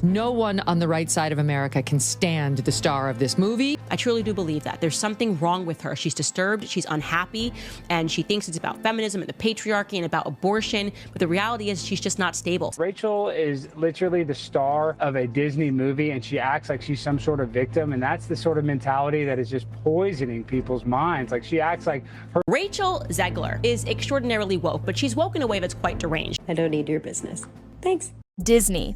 No one on the right side of America can stand the star of this movie. I truly do believe that. There's something wrong with her. She's disturbed, she's unhappy, and she thinks it's about feminism and the patriarchy and about abortion, but the reality is she's just not stable. Rachel is literally the star of a Disney movie, and she acts like she's some sort of victim, and that's the sort of mentality that is just poisoning people's minds. Like, she acts like her... Rachel Zegler is extraordinarily woke, but she's woke in a way that's quite deranged. I don't need your business. Thanks. Disney.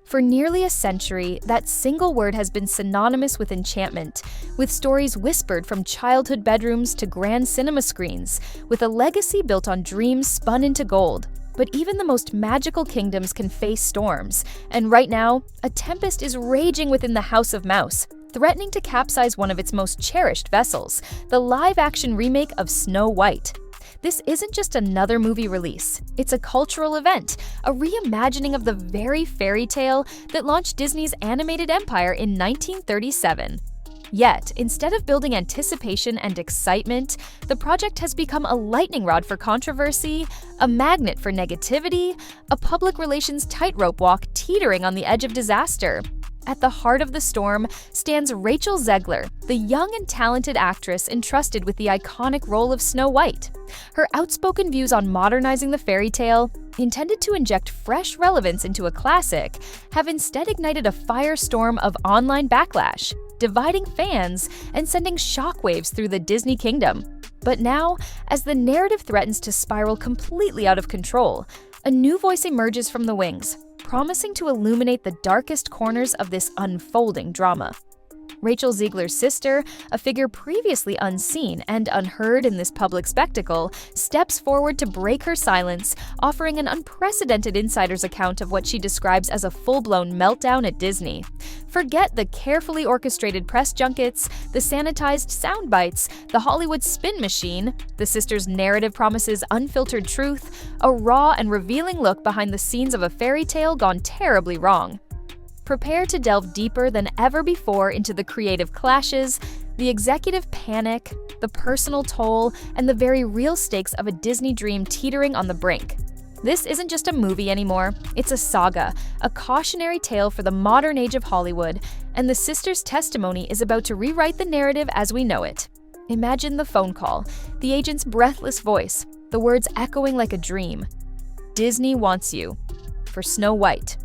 For nearly a century, that single word has been synonymous with enchantment, with stories whispered from childhood bedrooms to grand cinema screens, with a legacy built on dreams spun into gold. But even the most magical kingdoms can face storms, and right now, a tempest is raging within the House of Mouse, threatening to capsize one of its most cherished vessels, the live-action remake of Snow White. This isn't just another movie release, it's a cultural event, a reimagining of the very fairy tale that launched Disney's animated empire in 1937. Yet, instead of building anticipation and excitement, the project has become a lightning rod for controversy, a magnet for negativity, a public relations tightrope walk teetering on the edge of disaster. At the heart of the storm stands Rachel Zegler, the young and talented actress entrusted with the iconic role of Snow White. Her outspoken views on modernizing the fairy tale, intended to inject fresh relevance into a classic, have instead ignited a firestorm of online backlash, dividing fans and sending shockwaves through the Disney kingdom. But now, as the narrative threatens to spiral completely out of control, a new voice emerges from the wings, promising to illuminate the darkest corners of this unfolding drama. Rachel Zegler's sister, a figure previously unseen and unheard in this public spectacle, steps forward to break her silence, offering an unprecedented insider's account of what she describes as a full-blown meltdown at Disney. Forget the carefully orchestrated press junkets, the sanitized sound bites, the Hollywood spin machine. The sister's narrative promises unfiltered truth, a raw and revealing look behind the scenes of a fairy tale gone terribly wrong. Prepare to delve deeper than ever before into the creative clashes, the executive panic, the personal toll, and the very real stakes of a Disney dream teetering on the brink. This isn't just a movie anymore, it's a saga, a cautionary tale for the modern age of Hollywood, and the sister's testimony is about to rewrite the narrative as we know it. Imagine the phone call, the agent's breathless voice, the words echoing like a dream. Disney wants you. For Snow White.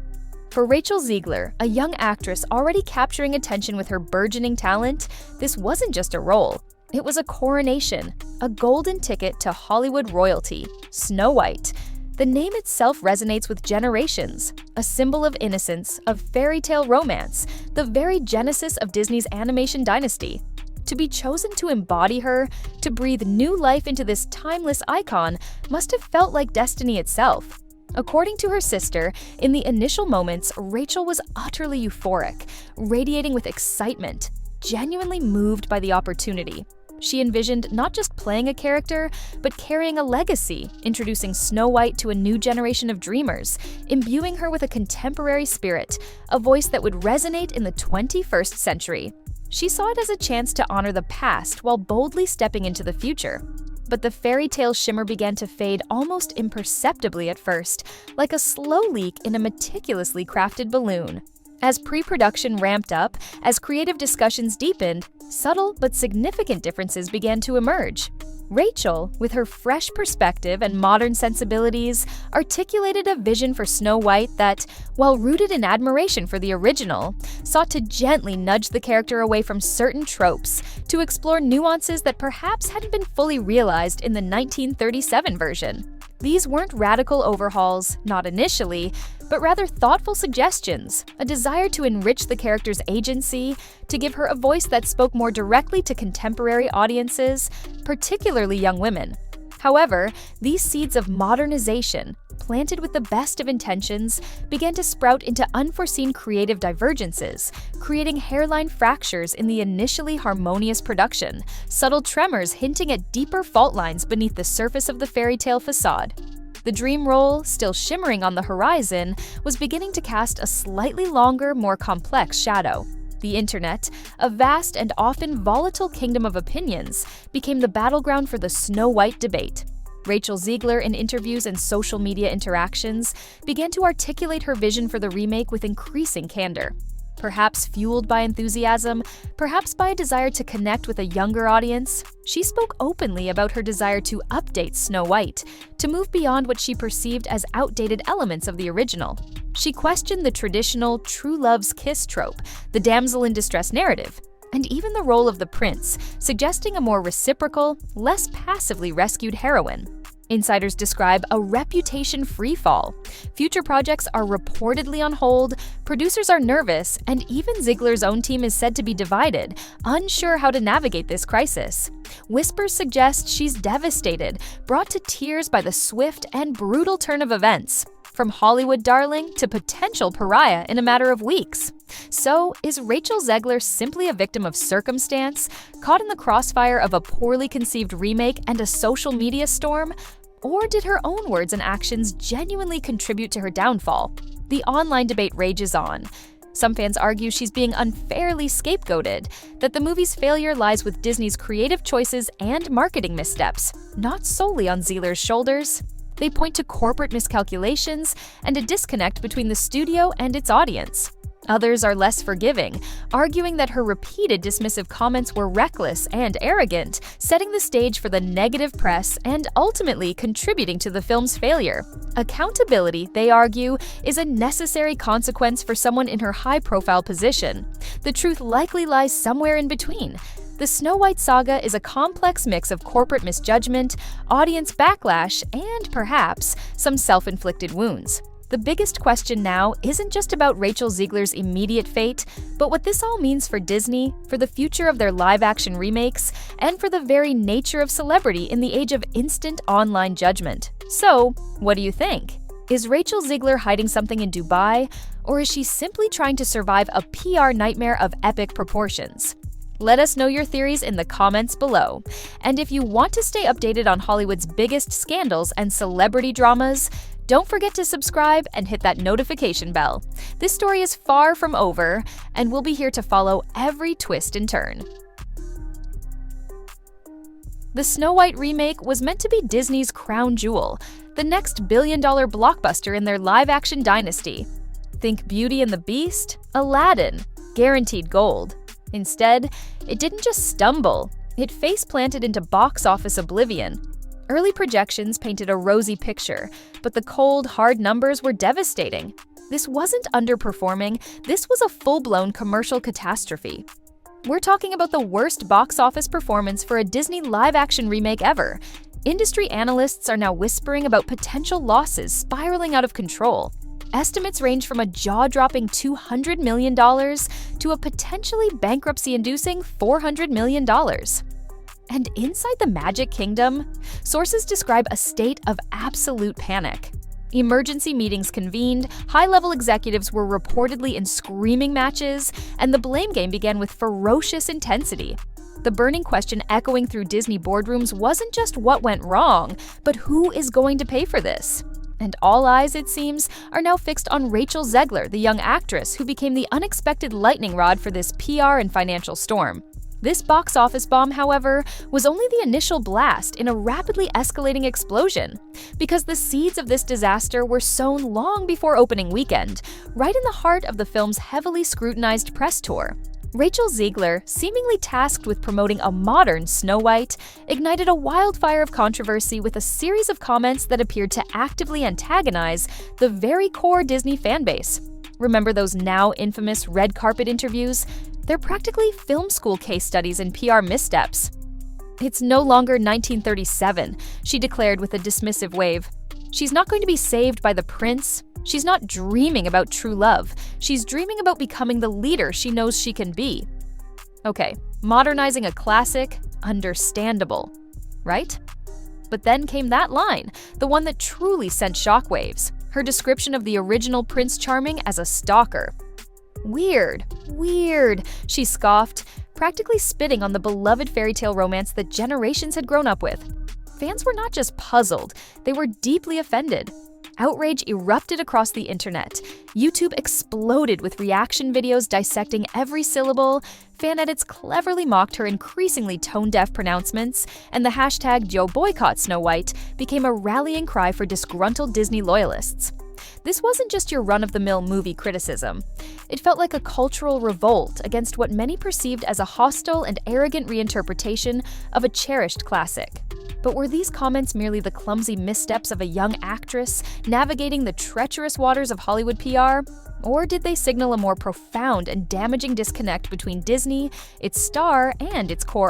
For Rachel Zegler, a young actress already capturing attention with her burgeoning talent, this wasn't just a role. It was a coronation, a golden ticket to Hollywood royalty, Snow White. The name itself resonates with generations, a symbol of innocence, of fairy tale romance, the very genesis of Disney's animation dynasty. To be chosen to embody her, to breathe new life into this timeless icon, must have felt like destiny itself. According to her sister, in the initial moments, Rachel was utterly euphoric, radiating with excitement, genuinely moved by the opportunity. She envisioned not just playing a character, but carrying a legacy, introducing Snow White to a new generation of dreamers, imbuing her with a contemporary spirit, a voice that would resonate in the 21st century. She saw it as a chance to honor the past while boldly stepping into the future. But the fairy tale shimmer began to fade almost imperceptibly at first, like a slow leak in a meticulously crafted balloon. As pre-production ramped up, as creative discussions deepened, subtle but significant differences began to emerge. Rachel, with her fresh perspective and modern sensibilities, articulated a vision for Snow White that, while rooted in admiration for the original, sought to gently nudge the character away from certain tropes, to explore nuances that perhaps hadn't been fully realized in the 1937 version. These weren't radical overhauls, not initially, but rather thoughtful suggestions, a desire to enrich the character's agency, to give her a voice that spoke more directly to contemporary audiences, particularly young women. However, these seeds of modernization, planted with the best of intentions, began to sprout into unforeseen creative divergences, creating hairline fractures in the initially harmonious production, subtle tremors hinting at deeper fault lines beneath the surface of the fairy tale facade. The dream role, still shimmering on the horizon, was beginning to cast a slightly longer, more complex shadow. The internet, a vast and often volatile kingdom of opinions, became the battleground for the Snow White debate. Rachel Zegler, in interviews and social media interactions, began to articulate her vision for the remake with increasing candor. Perhaps fueled by enthusiasm, perhaps by a desire to connect with a younger audience, she spoke openly about her desire to update Snow White, to move beyond what she perceived as outdated elements of the original. She questioned the traditional true love's kiss trope, the damsel in distress narrative, and even the role of the prince, suggesting a more reciprocal, less passively rescued heroine. Insiders describe a reputation freefall. Future projects are reportedly on hold, producers are nervous, and even Zegler's own team is said to be divided, unsure how to navigate this crisis. Whispers suggest she's devastated, brought to tears by the swift and brutal turn of events. From Hollywood darling to potential pariah in a matter of weeks. So, is Rachel Zegler simply a victim of circumstance, caught in the crossfire of a poorly conceived remake and a social media storm? Or did her own words and actions genuinely contribute to her downfall? The online debate rages on. Some fans argue she's being unfairly scapegoated, that the movie's failure lies with Disney's creative choices and marketing missteps, not solely on Zegler's shoulders. They point to corporate miscalculations and a disconnect between the studio and its audience. Others are less forgiving, arguing that her repeated dismissive comments were reckless and arrogant, setting the stage for the negative press and ultimately contributing to the film's failure. Accountability, they argue, is a necessary consequence for someone in her high-profile position. The truth likely lies somewhere in between. The Snow White saga is a complex mix of corporate misjudgment, audience backlash, and perhaps some self-inflicted wounds. The biggest question now isn't just about Rachel Zegler's immediate fate, but what this all means for Disney, for the future of their live-action remakes, and for the very nature of celebrity in the age of instant online judgment. So, what do you think? Is Rachel Zegler hiding something in Dubai, or is she simply trying to survive a PR nightmare of epic proportions? Let us know your theories in the comments below. And if you want to stay updated on Hollywood's biggest scandals and celebrity dramas, don't forget to subscribe and hit that notification bell. This story is far from over, and we'll be here to follow every twist and turn. The Snow White remake was meant to be Disney's crown jewel, the next billion-dollar blockbuster in their live-action dynasty. Think Beauty and the Beast? Aladdin. Guaranteed gold. Instead, it didn't just stumble, it face-planted into box office oblivion. Early projections painted a rosy picture, but the cold, hard numbers were devastating. This wasn't underperforming, this was a full-blown commercial catastrophe. We're talking about the worst box office performance for a Disney live-action remake ever. Industry analysts are now whispering about potential losses spiraling out of control. Estimates range from a jaw-dropping $200 million to a potentially bankruptcy-inducing $400 million. And inside the Magic Kingdom, sources describe a state of absolute panic. Emergency meetings convened, high-level executives were reportedly in screaming matches, and the blame game began with ferocious intensity. The burning question echoing through Disney boardrooms wasn't just what went wrong, but who is going to pay for this? And all eyes, it seems, are now fixed on Rachel Zegler, the young actress who became the unexpected lightning rod for this PR and financial storm. This box office bomb, however, was only the initial blast in a rapidly escalating explosion, because the seeds of this disaster were sown long before opening weekend, right in the heart of the film's heavily scrutinized press tour. Rachel Zegler, seemingly tasked with promoting a modern Snow White, ignited a wildfire of controversy with a series of comments that appeared to actively antagonize the very core Disney fanbase. Remember those now infamous red carpet interviews? They're practically film school case studies in PR missteps. It's no longer 1937, she declared with a dismissive wave. She's not going to be saved by the prince. She's not dreaming about true love. She's dreaming about becoming the leader she knows she can be. Okay, modernizing a classic, understandable, right? But then came that line, the one that truly sent shockwaves. Her description of the original Prince Charming as a stalker. Weird, she scoffed, practically spitting on the beloved fairy tale romance that generations had grown up with. Fans were not just puzzled, they were deeply offended. outrage erupted across the internet. YouTube exploded with reaction videos dissecting every syllable, fan edits cleverly mocked her increasingly tone-deaf pronouncements, and the hashtag Joe Boycott Snow White became a rallying cry for disgruntled Disney loyalists. This wasn't just your run-of-the-mill movie criticism. It felt like a cultural revolt against what many perceived as a hostile and arrogant reinterpretation of a cherished classic. But were these comments merely the clumsy missteps of a young actress navigating the treacherous waters of Hollywood PR? Or did they signal a more profound and damaging disconnect between Disney, its star, and its core